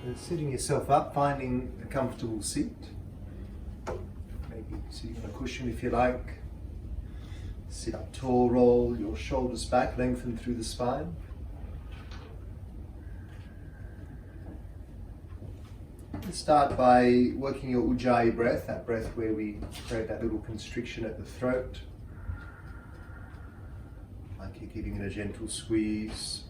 So sitting yourself up, finding a comfortable seat. Maybe sitting on a cushion if you like. Sit up tall, roll your shoulders back, lengthen through the spine. Start by working your Ujjayi breath, that breath where we create that little constriction at the throat. Like you're giving it a gentle squeeze.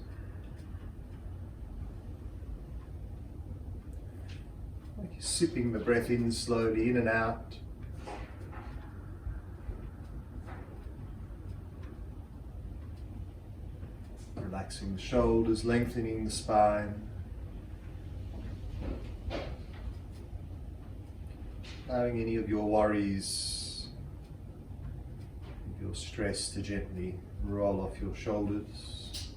Like you're sipping the breath in slowly, in and out. Relaxing the shoulders, lengthening the spine. Allowing any of your worries, your stress to gently roll off your shoulders.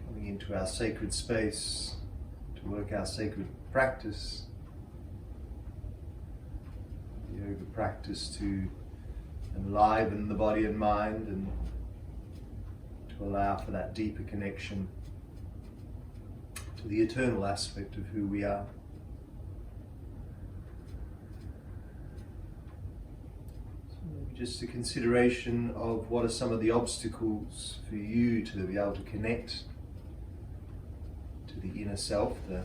Coming into our sacred space to work our sacred practice. The yoga practice to enliven the body and mind and to allow for that deeper connection to the eternal aspect of who we are. So maybe just a consideration of what are some of the obstacles for you to be able to connect to the inner self, the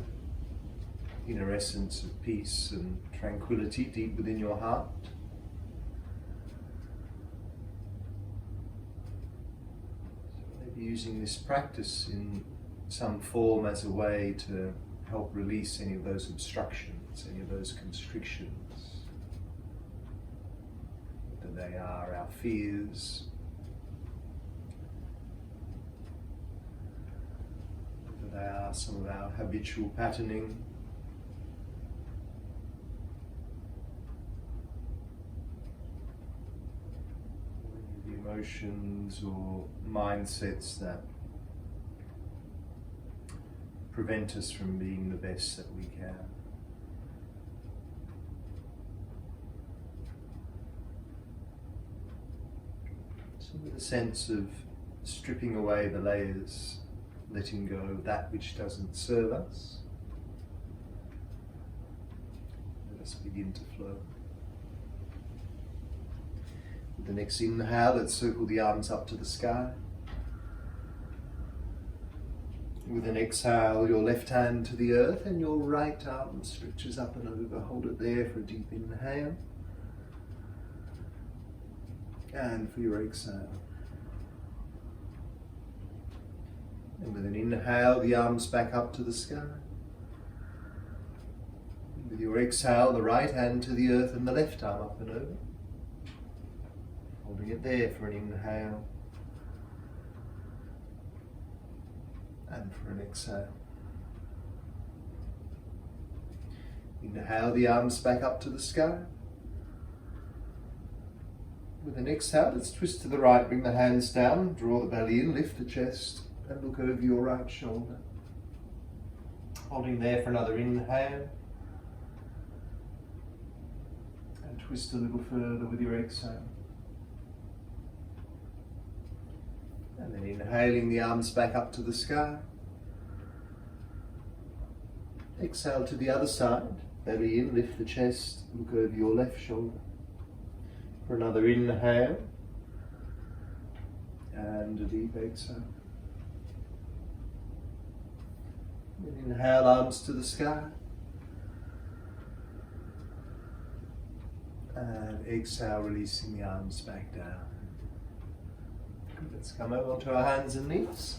inner essence of peace and tranquility deep within your heart. So maybe using this practice in some form as a way to help release any of those obstructions, any of those constrictions, whether they are our fears, whether they are some of our habitual patterning, the emotions or mindsets that prevent us from being the best that we can. So with a sense of stripping away the layers, letting go of that which doesn't serve us, let us begin to flow. With the next inhale, let's circle the arms up to the sky. With an exhale, your left hand to the earth and your right arm stretches up and over. Hold it there for a deep inhale. And for your exhale. And with an inhale, the arms back up to the sky. And with your exhale, the right hand to the earth and the left arm up and over. Holding it there for an inhale. And for an exhale. Inhale the arms back up to the sky. With an exhale, let's twist to the right, bring the hands down, draw the belly in, lift the chest, and look over your right shoulder. Holding there for another inhale. And twist a little further with your exhale. And then inhaling the arms back up to the sky. Exhale to the other side. Belly in, lift the chest, look over your left shoulder. For another inhale. And a deep exhale. Then inhale, arms to the sky. And exhale, releasing the arms back down. Let's come over onto our hands and knees.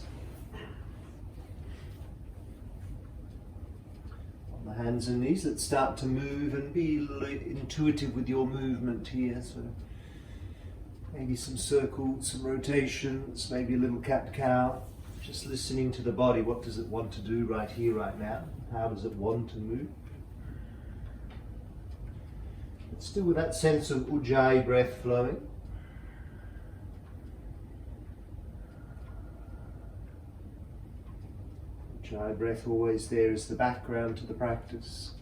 On the hands and knees, let's start to move and be intuitive with your movement here. So maybe some circles, some rotations, maybe a little cat-cow. Just listening to the body. What does it want to do right here, right now? How does it want to move? But still with that sense of Ujjayi breath flowing. Ujjayi breath always there as the background to the practice.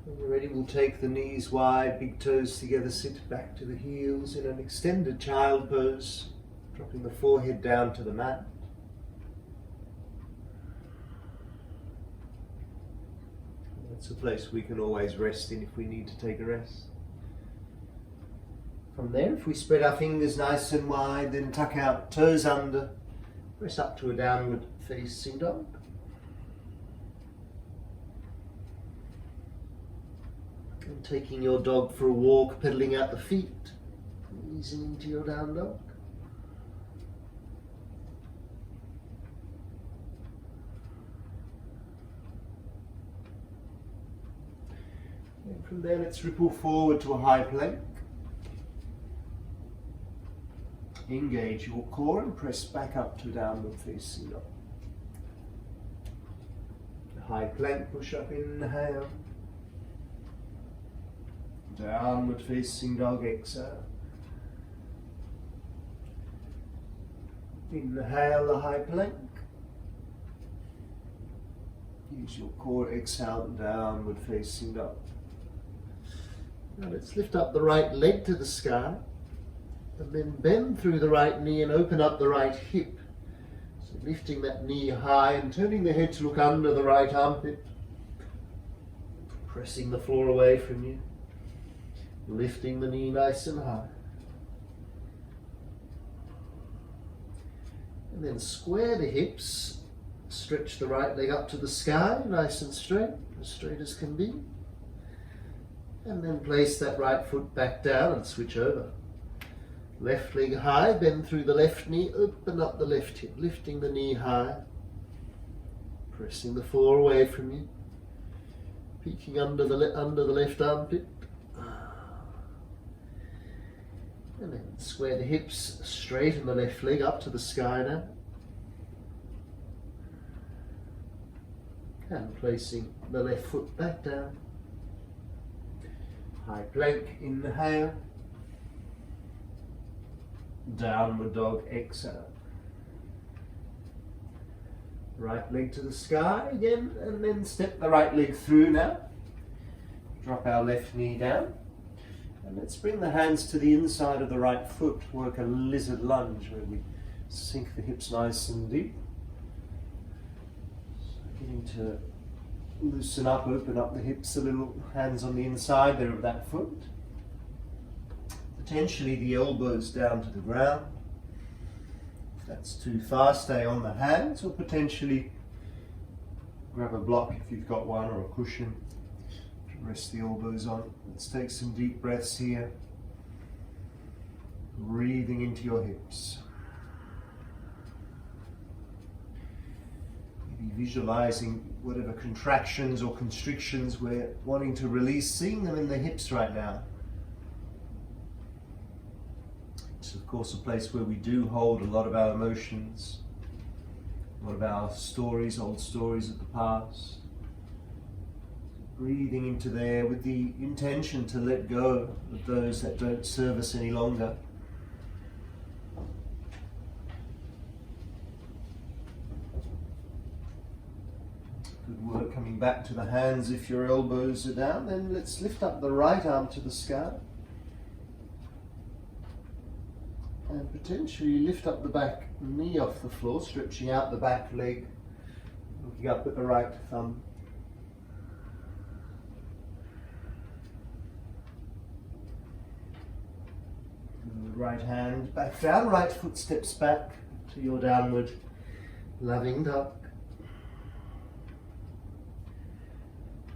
When you're ready, we'll take the knees wide, big toes together, sit back to the heels in an extended child pose, dropping the forehead down to the mat. That's a place we can always rest in if we need to take a rest. From there, if we spread our fingers nice and wide, then tuck out, toes under, press up to a downward facing dog. And taking your dog for a walk, pedaling out the feet, easing into your down dog. And from there, let's ripple forward to a high plank. Engage your core and press back up to downward facing dog. High plank push up, inhale. Downward facing dog, exhale. Inhale the high plank. Use your core, exhale, downward facing dog. Now let's lift up the right leg to the sky and then bend through the right knee and open up the right hip. So lifting that knee high and turning the head to look under the right armpit. Pressing the floor away from you. Lifting the knee nice and high. And then square the hips. Stretch the right leg up to the sky, nice and straight as can be. And then place that right foot back down and switch over. Left leg high, bend through the left knee, open up the left hip, lifting the knee high. Pressing the floor away from you. Peeking under the left armpit. And then square the hips, straighten the left leg up to the sky now. And placing the left foot back down. High plank, inhale. Downward dog, exhale. Right leg to the sky again, and then step the right leg through now. Drop our left knee down. And let's bring the hands to the inside of the right foot, work a lizard lunge where we sink the hips nice and deep. So getting to loosen up, open up the hips a little, hands on the inside there of that foot. Potentially the elbows down to the ground. If that's too far, stay on the hands, or potentially grab a block if you've got one, or a cushion. Rest the elbows on. Let's take some deep breaths here. Breathing into your hips. Maybe visualizing whatever contractions or constrictions we're wanting to release, seeing them in the hips right now. It's of course a place where we do hold a lot of our emotions, a lot of our stories, old stories of the past. Breathing into there with the intention to let go of those that don't serve us any longer. Good work coming back to the hands if your elbows are down. Then let's lift up the right arm to the sky. And potentially lift up the back knee off the floor, stretching out the back leg, looking up at the right thumb. Right hand back down, right foot steps back to your downward loving dog.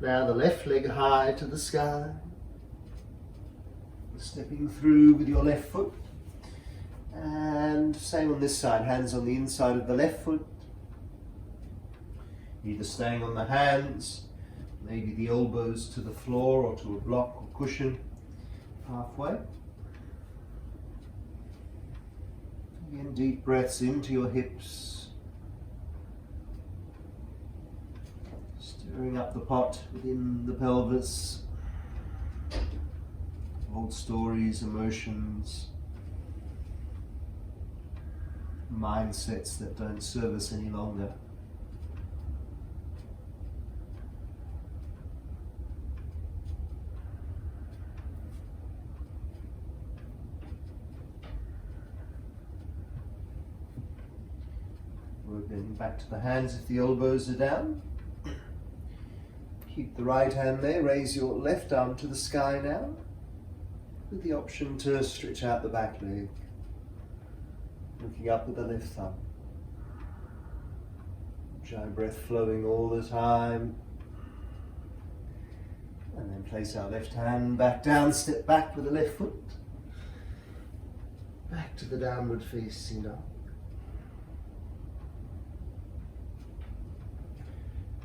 Now the left leg high to the sky. Stepping through with your left foot. And same on this side, hands on the inside of the left foot. Either staying on the hands, maybe the elbows to the floor or to a block or cushion halfway. Again, deep breaths into your hips. Stirring up the pot within the pelvis. Old stories, emotions, mindsets that don't serve us any longer. Good, then back to the hands if the elbows are down. Keep the right hand there, raise your left arm to the sky now, with the option to stretch out the back leg, looking up with the left thumb. Ujjayi breath flowing all the time. And then place our left hand back down, step back with the left foot. Back to the downward facing dog.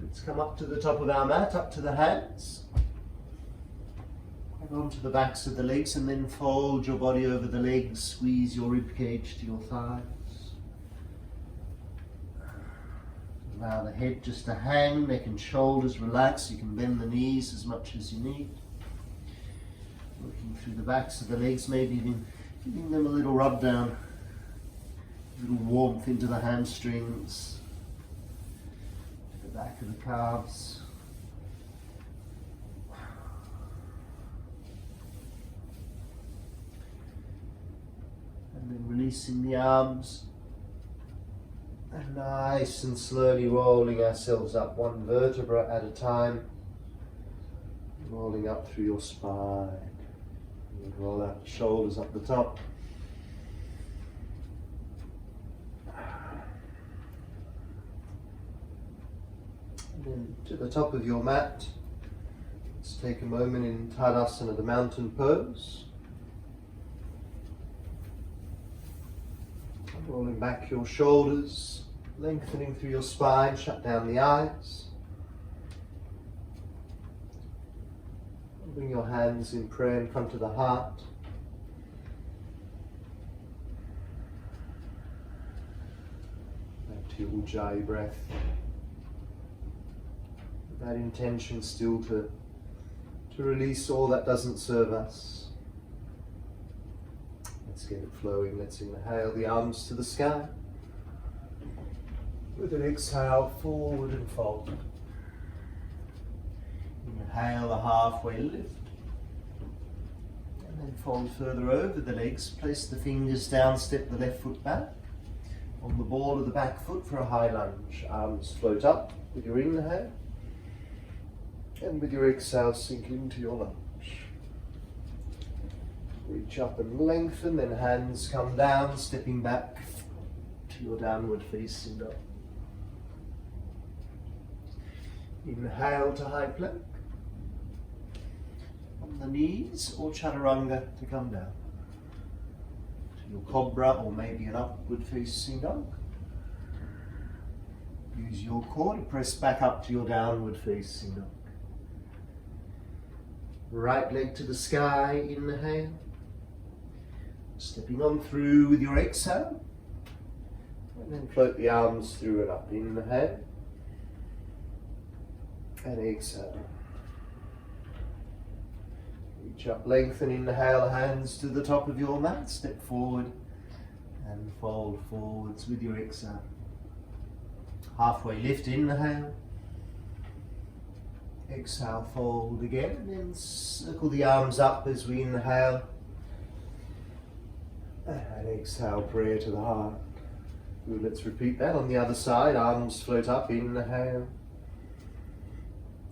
Let's come up to the top of our mat, up to the hands. Hang on to the backs of the legs and then fold your body over the legs, squeeze your rib cage to your thighs. Allow the head just to hang, neck and shoulders relax. You can bend the knees as much as you need. Working through the backs of the legs, maybe even giving them a little rub down, a little warmth into the hamstrings, the back of the calves. And then releasing the arms. And nice and slowly rolling ourselves up one vertebra at a time. Rolling up through your spine. And roll out the shoulders up the top. And then to the top of your mat. Let's take a moment in Tadasana, the mountain pose. Rolling back your shoulders, lengthening through your spine, shut down the eyes. Bring your hands in prayer in front of the heart. Back to your Ujjayi breath. With that intention still to release all that doesn't serve us. Let's get it flowing. Let's inhale the arms to the sky. With an exhale, forward and fold. Inhale a halfway lift. And then fold further over the legs. Place the fingers down, step the left foot back. On the ball of the back foot for a high lunge. Arms float up with your inhale. And with your exhale, sink into your lunge. Reach up and lengthen, then hands come down, stepping back to your downward facing dog. Inhale to high plank. On the knees or chaturanga to come down. To your cobra or maybe an upward facing dog. Use your core to press back up to your downward facing dog. Right leg to the sky, inhale. Stepping on through with your exhale. And then float the arms through and up. Inhale. And exhale. Reach up, lengthen, inhale, hands to the top of your mat. Step forward and fold forwards with your exhale. Halfway lift, inhale. Exhale, fold again. And then circle the arms up as we inhale. And exhale, prayer to the heart. Good, let's repeat that on the other side. Arms float up, inhale.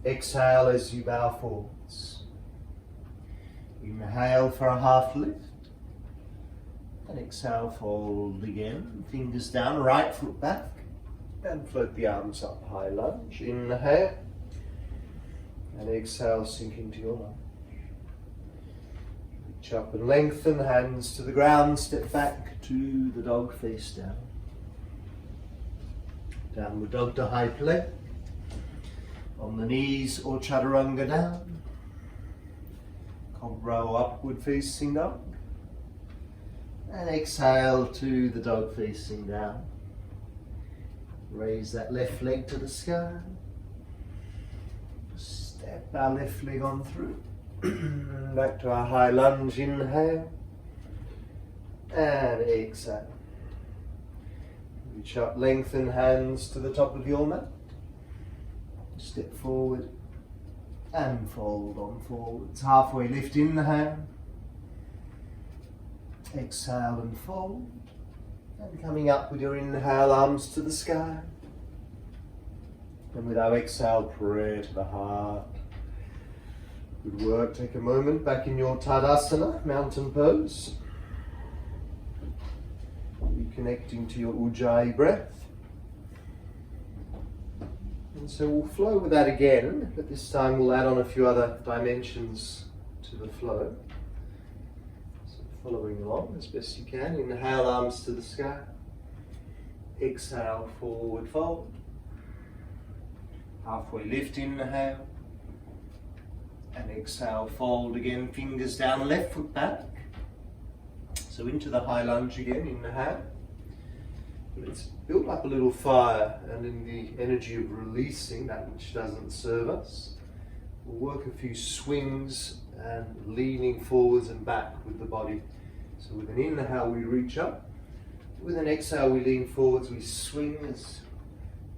Exhale as you bow forwards. Inhale for a half lift. And exhale, fold again. Fingers down, right foot back. And float the arms up, high lunge. Inhale. And exhale, sink into your lunge. Reach up and lengthen, hands to the ground, step back to the dog face down. Downward dog to high plank. On the knees or chaturanga down. Cobra or upward facing dog. And exhale to the dog facing down. Raise that left leg to the sky. Step our left leg on through. Back to our high lunge, inhale. And exhale. Reach up, lengthen, hands to the top of your mat. Step forward and fold on forwards. Halfway lift, inhale. Exhale and fold. And coming up with your inhale, arms to the sky. And with our exhale, prayer to the heart. Good work. Take a moment back in your Tadasana, mountain pose. Reconnecting to your Ujjayi breath. And so we'll flow with that again, but this time we'll add on a few other dimensions to the flow. So following along as best you can. Inhale, arms to the sky. Exhale, forward fold. Halfway lift, inhale. And exhale, fold again, fingers down, left foot back. So into the high lunge again, inhale. Let's build up a little fire, and in the energy of releasing that which doesn't serve us, we'll work a few swings and leaning forwards and back with the body. So with an inhale we reach up, with an exhale we lean forwards, we swing as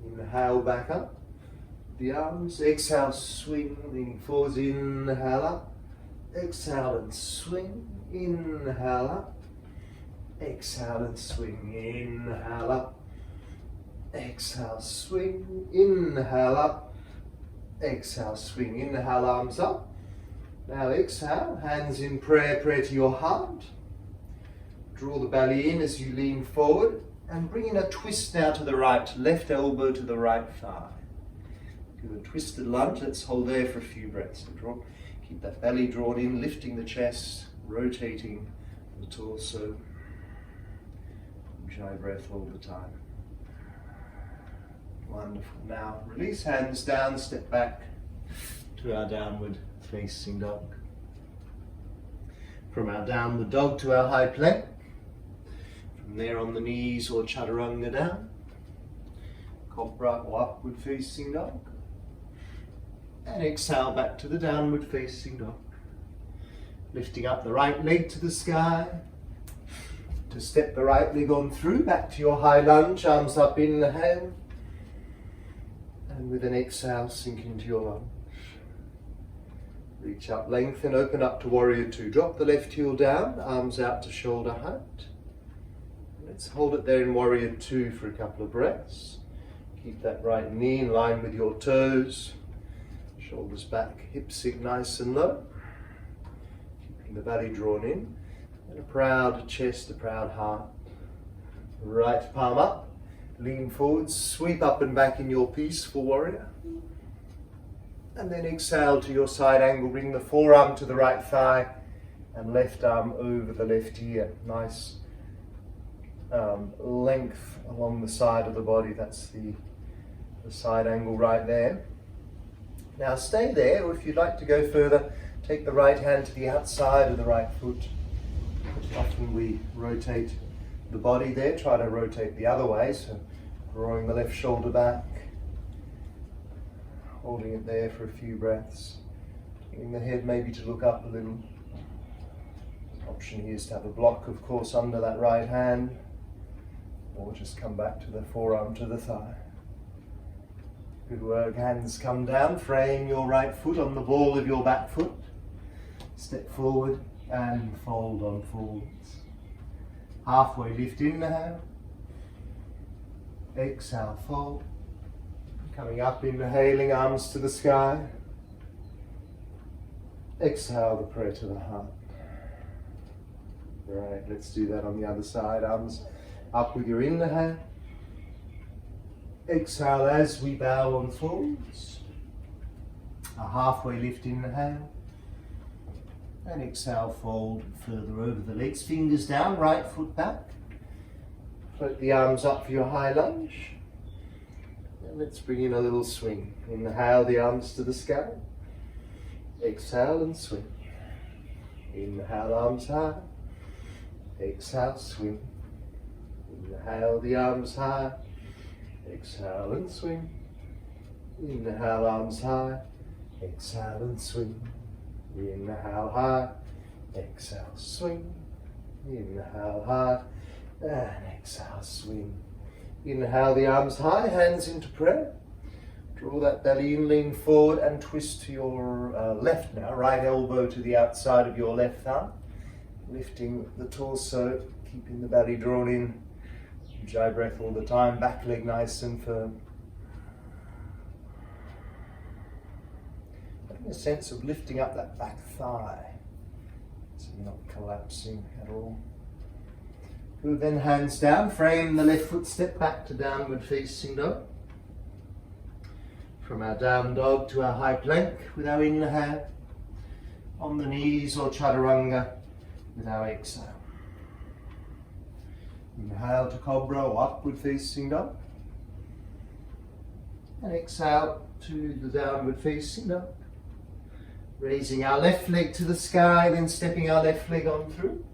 inhale back up. The arms, exhale, swing, leaning forwards, inhale up, exhale and swing, inhale up. Exhale and swing, inhale up, exhale, swing, inhale up, exhale, swing, inhale, arms up. Now exhale, hands in prayer, prayer to your heart. Draw the belly in as you lean forward and bring in a twist now to the right, left elbow to the right thigh. Do a twisted lunge, let's hold there for a few breaths. So keep that belly drawn in, lifting the chest, rotating the torso. Ujjayi breath all the time. Wonderful. Now release, hands down, step back to our downward facing dog. From our downward dog to our high plank. From there on the knees or chaturanga down. Cobra or upward facing dog. And exhale back to the downward facing dog. Lifting up the right leg to the sky. To step the right leg on through, back to your high lunge, arms up, inhale. And with an exhale, sink into your lunge. Reach up, lengthen, open up to warrior two. Drop the left heel down, arms out to shoulder height. Let's hold it there in warrior two for a couple of breaths. Keep that right knee in line with your toes. Shoulders back, hips sink nice and low. Keeping the belly drawn in. And a proud chest, a proud heart. Right palm up, lean forward, sweep up and back in your peaceful warrior. And then exhale to your side angle, bring the forearm to the right thigh and left arm over the left ear. Nice length along the side of the body, that's the side angle right there. Now stay there, or if you'd like to go further, take the right hand to the outside of the right foot. Often we rotate the body there, try to rotate the other way, so drawing the left shoulder back, holding it there for a few breaths, getting the head maybe to look up a little. Option here is to have a block, of course, under that right hand, or just come back to the forearm to the thigh. Good work, hands come down, frame your right foot on the ball of your back foot, step forward, and fold on forwards. Halfway lift, inhale. Exhale, fold. Coming up, inhaling, arms to the sky. Exhale, the prayer to the heart. Right, let's do that on the other side. Arms up with your inhale. Exhale as we bow on forwards. A halfway lift, inhale. And exhale, fold further over the legs, fingers down, right foot back. Float the arms up for your high lunge. And let's bring in a little swing. Inhale, the arms to the sky. Exhale and swing. Inhale, arms high. Exhale, swing. Inhale, the arms high. Exhale and swing. Inhale, arms high. Exhale and swing. Inhale high, exhale swing, inhale high, and exhale swing. Inhale the arms high, hands into prayer. Draw that belly in, lean forward and twist to your left now, right elbow to the outside of your left thumb. Lifting the torso, keeping the belly drawn in, Huge eye breath all the time, back leg nice and firm. Having a sense of lifting up that back thigh, so you're not collapsing at all. Good, then hands down, frame the left foot, step back to downward facing dog. From our down dog to our high plank with our inhale, on the knees or chaturanga with our exhale. Inhale to cobra or upward facing dog. And exhale to the downward facing dog. Raising our left leg to the sky, then stepping our left leg on through.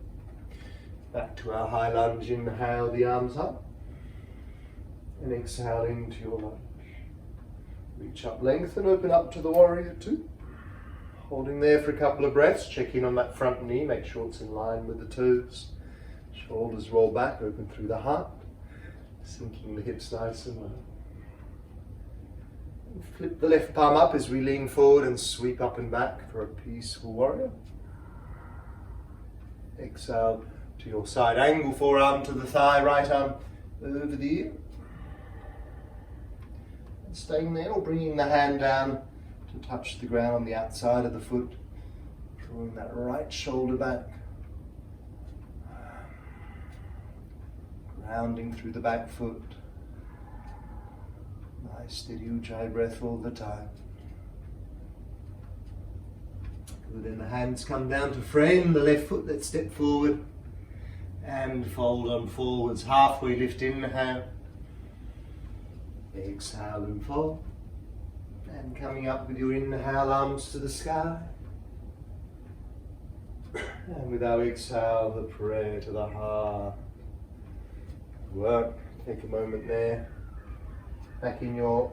Back to our high lunge, inhale the arms up. And exhale into your lunge. Reach up, lengthen, open up to the warrior two. Holding there for a couple of breaths, check in on that front knee, make sure it's in line with the toes. Shoulders roll back, open through the heart. Sinking the hips nice and low. And flip the left palm up as we lean forward and sweep up and back for a peaceful warrior. Exhale to your side angle, forearm to the thigh, right arm over the ear. And staying there or bringing the hand down to touch the ground on the outside of the foot. Drawing that right shoulder back. Grounding through the back foot. Nice steady ujjayi breath all the time. Good, then the hands come down to frame the left foot, let's step forward and fold on forwards, halfway lift, inhale. Exhale and fold. And coming up with your inhale, arms to the sky. And with our exhale, the prayer to the heart. Work, take a moment there. Back in your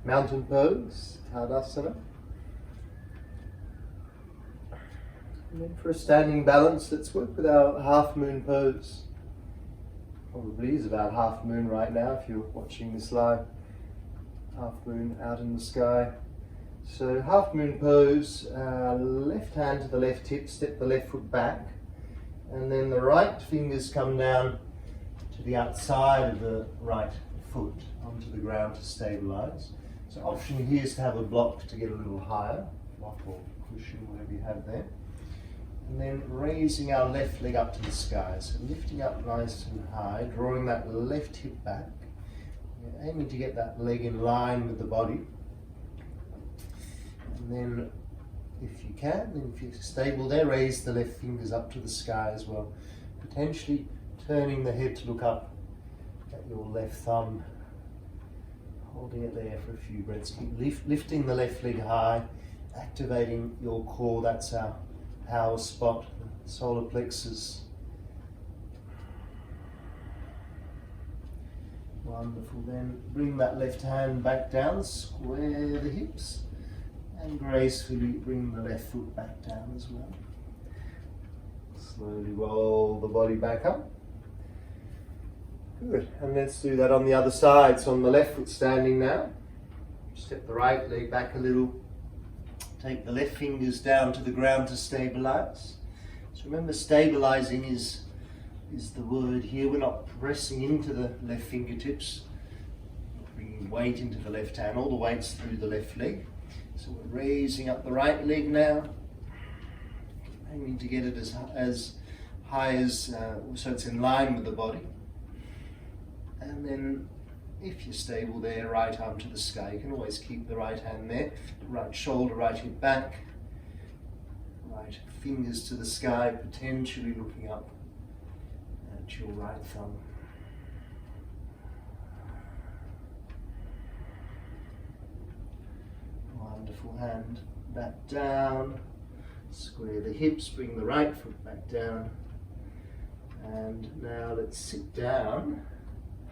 mountain pose, Tadasana. And then for a standing balance, let's work with our half moon pose. Probably is about half moon right now if you're watching this live. Half moon out in the sky. So half moon pose, left hand to the left hip, step the left foot back. And then the right fingers come down to the outside of the right foot onto the ground to stabilize. So option here is to have a block to get a little higher, block or cushion, whatever you have there. And then raising our left leg up to the sky. So lifting up nice and high, drawing that left hip back. You're aiming to get that leg in line with the body. And then if you can, then if you're stable there, raise the left fingers up to the sky as well. Potentially turning the head to look up at your left thumb, holding it there for a few breaths. Keep lifting the left leg high, activating your core. That's our power spot, the solar plexus. Wonderful. Then bring that left hand back down, square the hips, and gracefully bring the left foot back down as well. Slowly roll the body back up. Good, and let's do that on the other side. So on the left foot standing now, step the right leg back a little, take the left fingers down to the ground to stabilize. So remember, stabilizing is the word here. We're not pressing into the left fingertips, bringing weight into the left hand, all the weight's through the left leg. So we're raising up the right leg now, aiming to get it as high as, so it's in line with the body. And then, if you're stable there, right arm to the sky. You can always keep the right hand there. Right shoulder, right hip back. Right fingers to the sky, potentially looking up at your right thumb. Wonderful. Hand back down. Square the hips, bring the right foot back down. And now let's sit down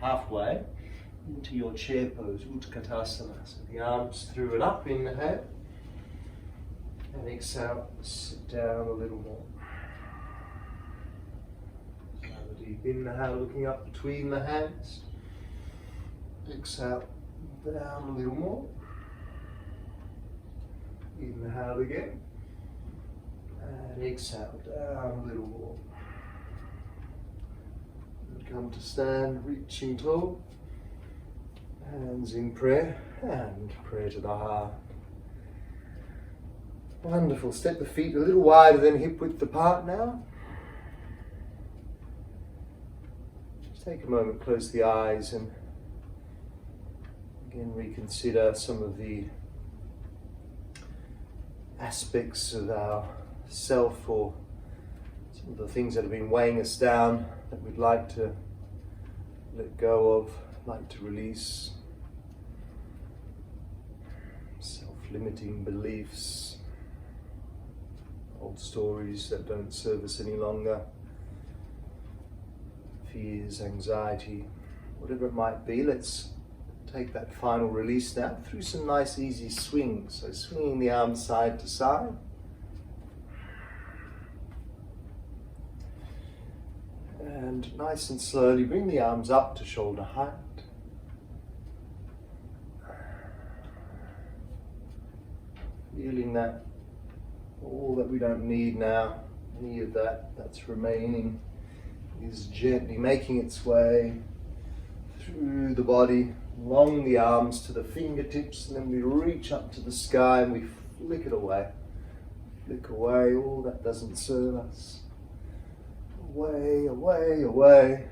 halfway into your chair pose, Utkatasana. So the arms through and up, inhale. And exhale, sit down a little more. So a deep inhale, looking up between the hands. Exhale, down a little more. Inhale again. And exhale, down a little more. come to stand, reaching tall. Hands in prayer and prayer to the heart. Wonderful. Step the feet a little wider than hip width apart now. Just take a moment, close the eyes, and again reconsider some of the aspects of our self, or some of the things that have been weighing us down that we'd like to let go of, like to release. Self-limiting beliefs, old stories that don't serve us any longer, fears, anxiety, whatever it might be. Let's take that final release now through some nice easy swings. So swinging the arms side to side. And nice and slowly bring the arms up to shoulder height. Feeling that all that we don't need now, any of that's remaining, is gently making its way through the body, along the arms to the fingertips, and then we reach up to the sky and we flick it away. Flick away all that doesn't serve us. Away, away, away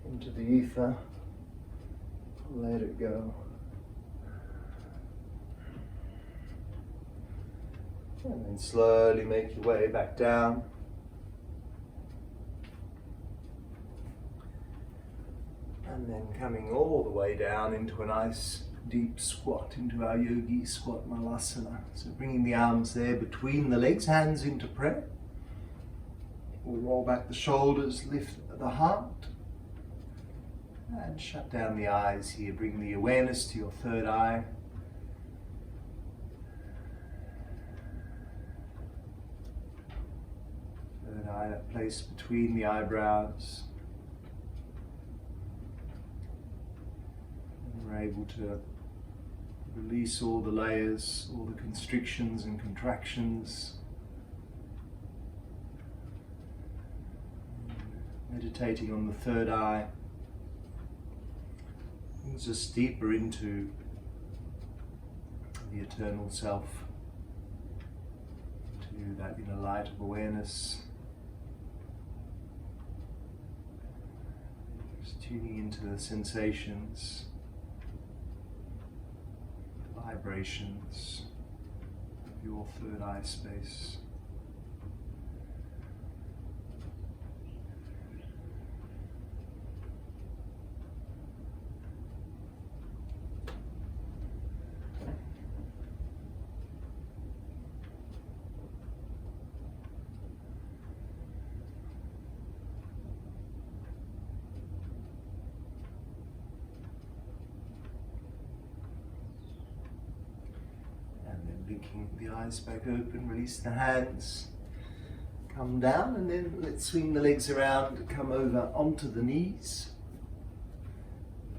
into the ether. Let it go. And then slowly make your way back down. And then coming all the way down into a nice deep squat, into our yogi squat malasana. So bringing the arms there between the legs, hands into prayer. We'll roll back the shoulders, lift the heart. And shut down the eyes here. Bring the awareness to your third eye. Third eye, that place between the eyebrows. And we're able to release all the layers, all the constrictions and contractions. Meditating on the third eye brings us deeper into the eternal self, into that inner light of awareness. Just tuning into the sensations, the vibrations of your third eye space. Blinking the eyes back open, release the hands, come down, and then let's swing the legs around, come over onto the knees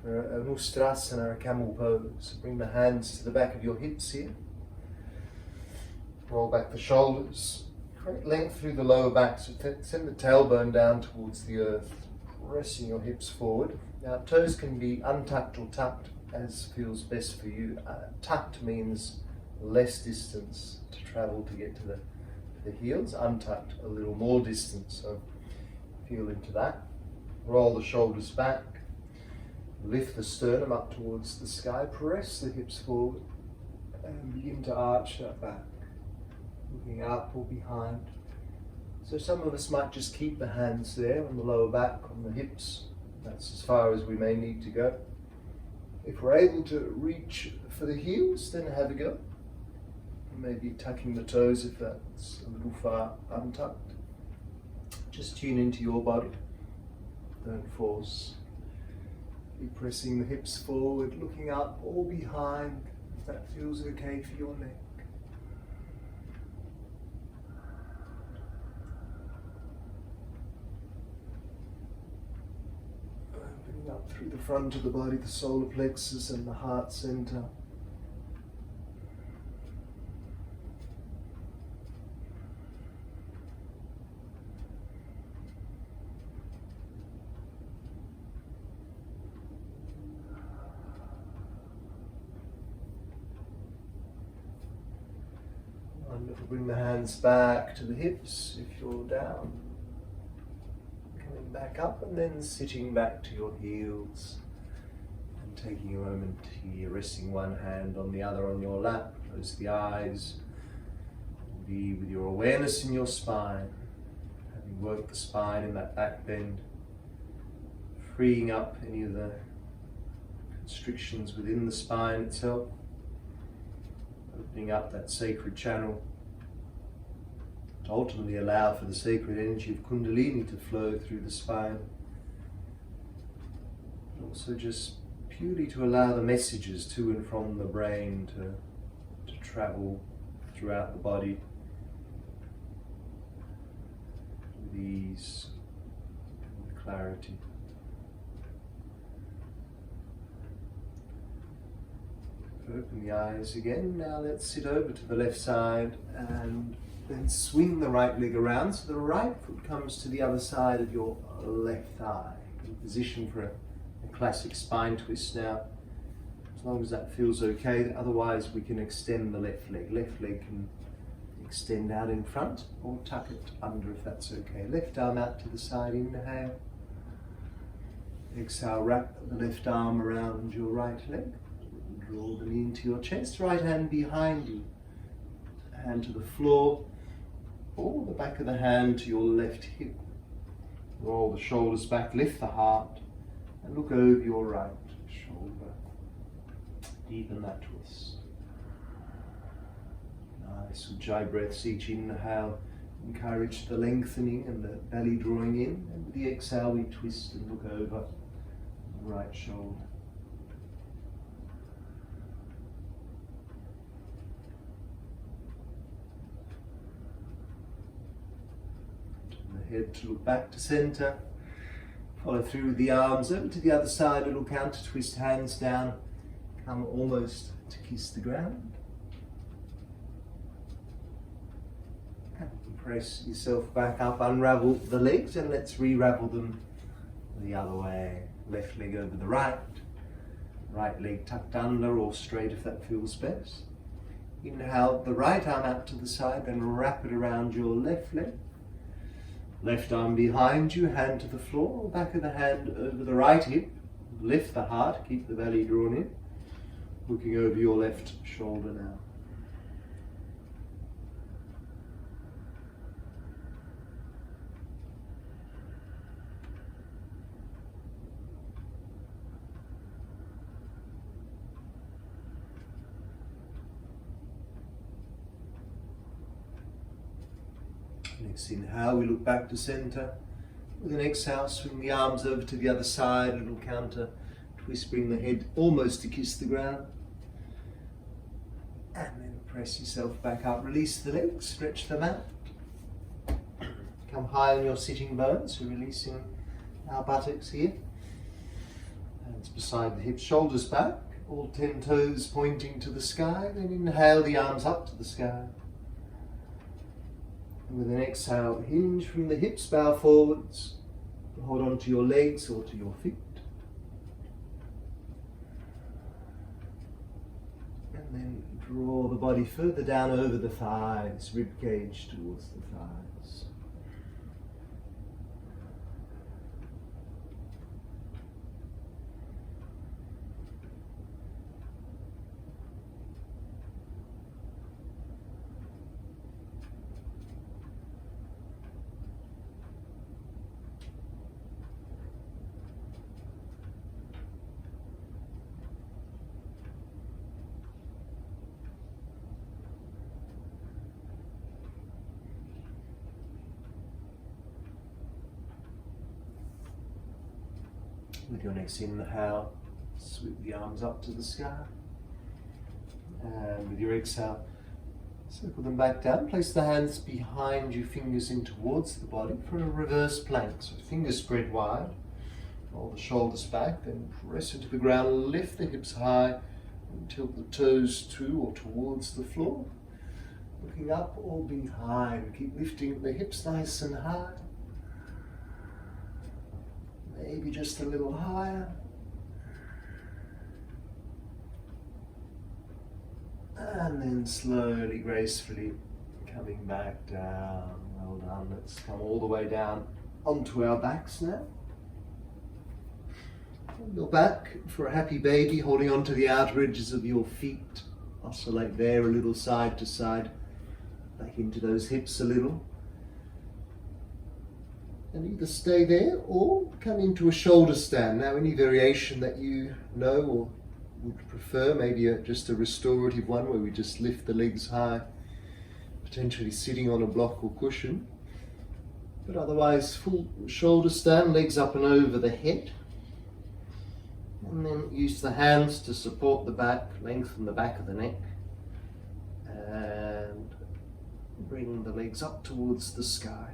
for an Ustrasana, a Camel Pose. Bring the hands to the back of your hips here, roll back the shoulders, create length through the lower back, so send the tailbone down towards the earth, pressing your hips forward. Now toes can be untucked or tucked as feels best for you. Tucked means less distance to travel to get to the heels, untucked a little more distance, so feel into that. Roll the shoulders back, lift the sternum up towards the sky, press the hips forward and begin to arch that back, looking up or behind. So some of us might just keep the hands there on the lower back, on the hips. That's as far as we may need to go. If we're able to reach for the heels, then have a go. Maybe tucking the toes if that's a little far untucked. Just tune into your body. Don't force. Be pressing the hips forward, looking up or behind, if that feels okay for your neck. Opening up through the front of the body, the solar plexus and the heart center. Bring the hands back to the hips if you're down. Coming back up and then sitting back to your heels. And taking a moment here, resting one hand on the other on your lap. Close the eyes. Be with your awareness in your spine. Having worked the spine in that back bend. Freeing up any of the constrictions within the spine itself. Opening up that sacred channel to ultimately allow for the sacred energy of Kundalini to flow through the spine. And also just purely to allow the messages to and from the brain to travel throughout the body with ease and clarity. Open the eyes again. Now let's sit over to the left side and then swing the right leg around so the right foot comes to the other side of your left thigh. In position for a classic spine twist now, as long as that feels okay. Otherwise we can extend the left leg. Left leg can extend out in front or tuck it under if that's okay. Left arm out to the side, inhale. Exhale, wrap the left arm around your right leg. Draw the knee into your chest, right hand behind you, hand to the floor, or the back of the hand to your left hip. Roll the shoulders back, lift the heart, and look over your right shoulder. Deepen that twist. Nice Ujjayi breaths, each inhale, encourage the lengthening and the belly drawing in, and with the exhale we twist and look over the right shoulder. Head to look back to center. Follow through with the arms over to the other side, a little counter twist, hands down. Come almost to kiss the ground. And press yourself back up, unravel the legs, and let's re-ravel them the other way. Left leg over the right. Right leg tucked under or straight if that feels best. Inhale the right arm out to the side, then wrap it around your left leg. Left arm behind you, hand to the floor, back of the hand over the right hip. Lift the heart, keep the belly drawn in. Looking over your left shoulder now. Next inhale, we look back to center. With an exhale, swing the arms over to the other side, a little counter twist, bring the head almost to kiss the ground. And then press yourself back up, release the legs, stretch them out. Come high on your sitting bones, so releasing our buttocks here. Hands beside the hips, shoulders back, all 10 toes pointing to the sky. Then inhale the arms up to the sky. And with an exhale, hinge from the hips, bow forwards. Hold on to your legs or to your feet. And then draw the body further down over the thighs, rib cage towards the thighs. With your next inhale, sweep the arms up to the sky. And with your exhale, circle them back down. Place the hands behind you, fingers in towards the body for a reverse plank. So fingers spread wide, roll the shoulders back, then press into the ground, lift the hips high, and tilt the toes to or towards the floor. Looking up or behind, keep lifting the hips nice and high. Maybe just a little higher. And then slowly, gracefully coming back down. Well done. Let's come all the way down onto our backs now. On your back for a happy baby, holding onto the outer edges of your feet. Oscillate there a little side to side. Back into those hips a little. And either stay there or come into a shoulder stand. Now any variation that you know or would prefer, maybe just a restorative one where we just lift the legs high, potentially sitting on a block or cushion. But otherwise full shoulder stand, legs up and over the head. And then use the hands to support the back, lengthen the back of the neck. And bring the legs up towards the sky.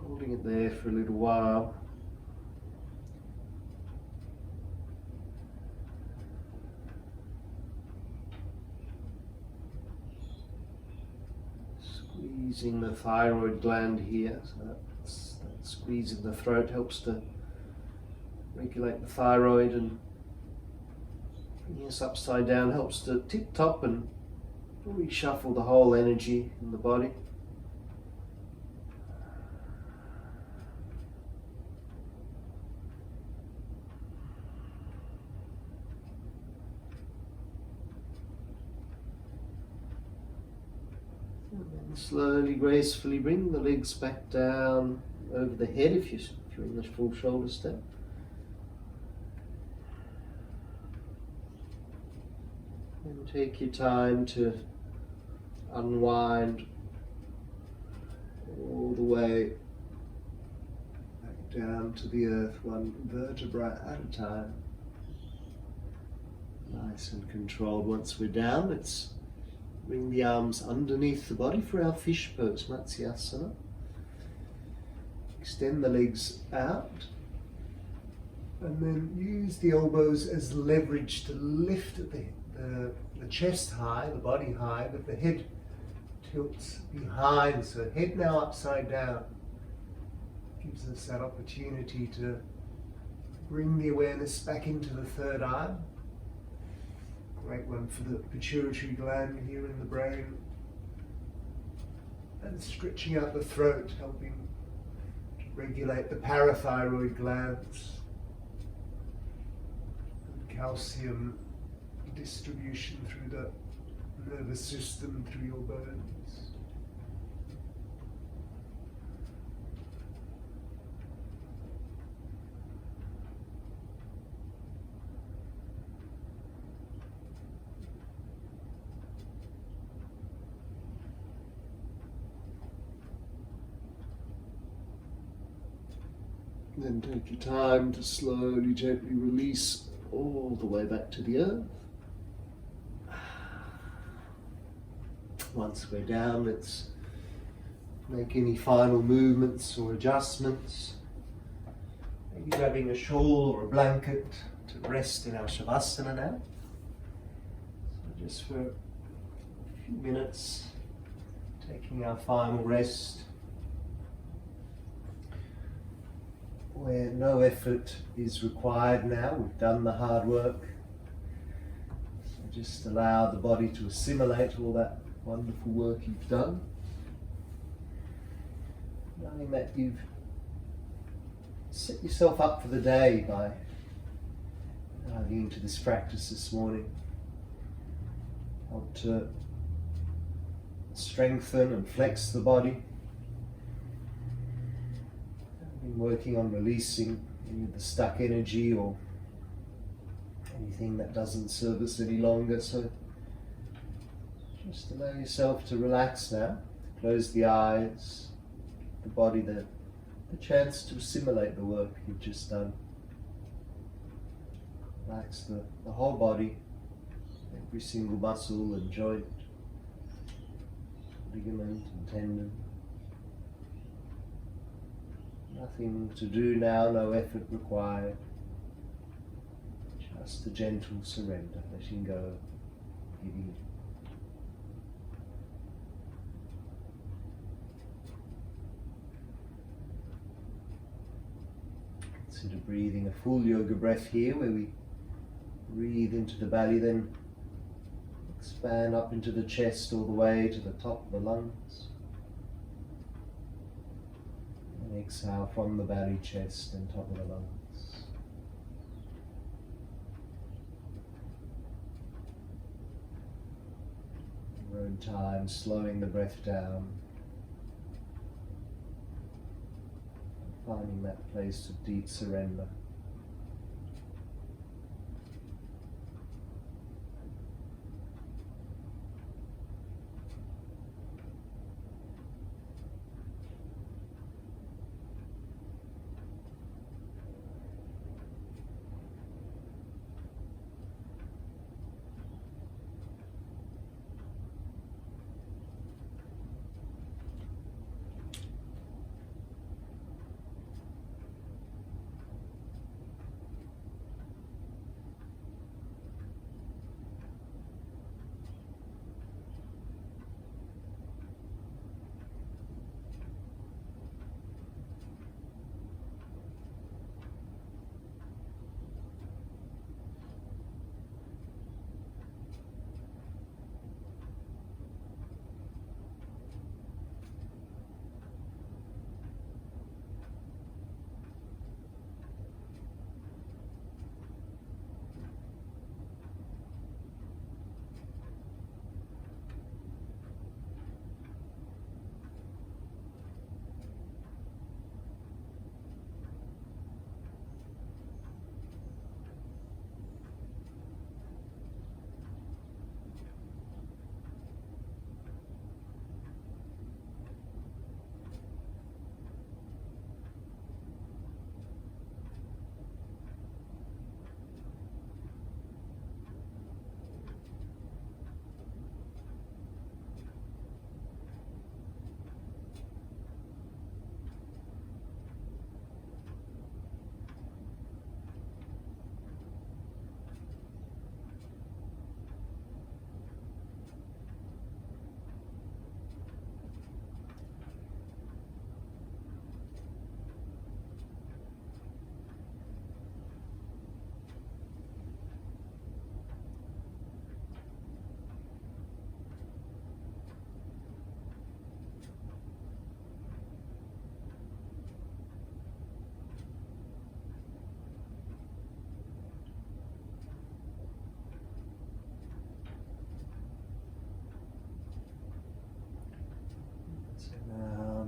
Holding it there for a little while. Squeezing the thyroid gland here, so that squeezing the throat helps to regulate the thyroid, and bringing us upside down helps to tip top and reshuffle the whole energy in the body. Slowly, gracefully bring the legs back down over the head if you're in the full shoulder stand. And take your time to unwind all the way back down to the earth, one vertebra at a time. Nice and controlled. Once we're down, let's bring the arms underneath the body for our fish pose, Matsyasana. Extend the legs out and then use the elbows as leverage to lift the chest high, the body high, but the head tilts behind, so head now upside down. Gives us that opportunity to bring the awareness back into the third eye. Great one for the pituitary gland here in the brain. And stretching out the throat, helping to regulate the parathyroid glands. And calcium distribution through the nervous system, through your bones. Then take your time to slowly, gently release all the way back to the earth. Once we're down, let's make any final movements or adjustments. Maybe grabbing a shawl or a blanket to rest in our Shavasana now. So just for a few minutes, taking our final rest, where no effort is required now. We've done the hard work. So just allow the body to assimilate all that wonderful work you've done. Knowing that you've set yourself up for the day by diving into this practice this morning. Help to strengthen and flex the body. Been working on releasing any of the stuck energy or anything that doesn't serve us any longer, so just allow yourself to relax now. Close the eyes, the body, the chance to assimilate the work you've just done. Relax the whole body, every single muscle and joint, ligament and tendon. Nothing to do now, no effort required. Just a gentle surrender, letting go, giving Consider breathing a full yoga breath here, where we breathe into the belly, then expand up into the chest all the way to the top of the lungs. And exhale from the belly, chest and top of the lungs. In your own time, slowing the breath down. Finding that place of deep surrender.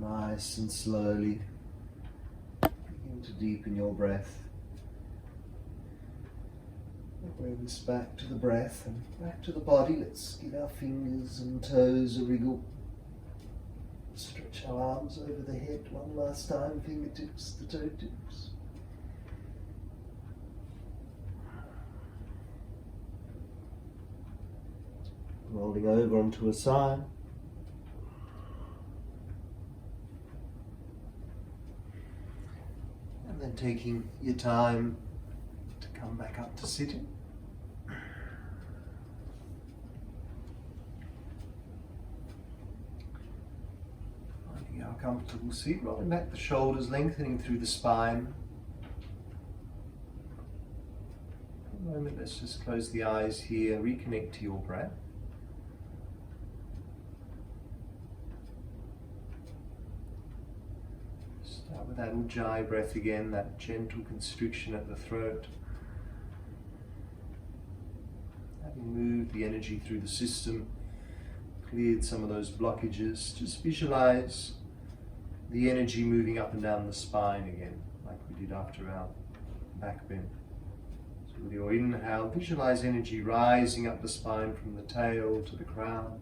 Nice and slowly begin to deepen your breath. Bring this back to the breath and back to the body. Let's give our fingers and toes a wriggle. Stretch our arms over the head one last time, fingertips to toe tips. Rolling over onto a side. And then taking your time to come back up to sitting. Finding our comfortable seat, rolling back the shoulders, lengthening through the spine. For a moment, let's just close the eyes here, reconnect to your breath. Start with that Ujjayi breath again, that gentle constriction at the throat. Having moved the energy through the system, cleared some of those blockages, just visualize the energy moving up and down the spine again, like we did after our back bend. So with your inhale, visualize energy rising up the spine from the tail to the crown.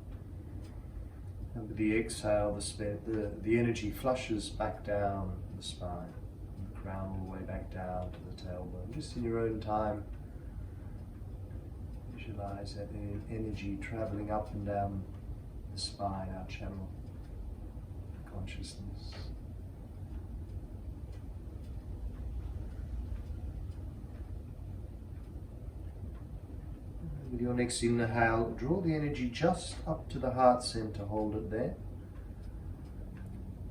And with the exhale, the energy flushes back down the spine, from the crown all the way back down to the tailbone. Just in your own time, visualize that energy traveling up and down the spine, our channel of consciousness. With your next inhale, draw the energy just up to the heart center, hold it there.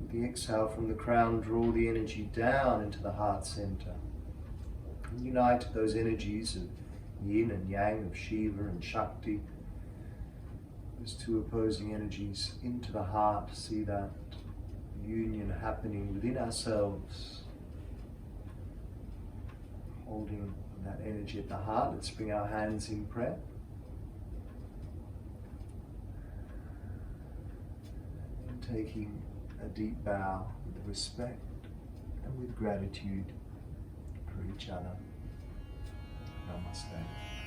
With the exhale from the crown, draw the energy down into the heart center. Unite those energies of yin and yang, of Shiva and Shakti, those two opposing energies into the heart. See that union happening within ourselves, holding that energy at the heart. Let's bring our hands in prayer. And taking a deep bow with respect and with gratitude for each other. Namaste.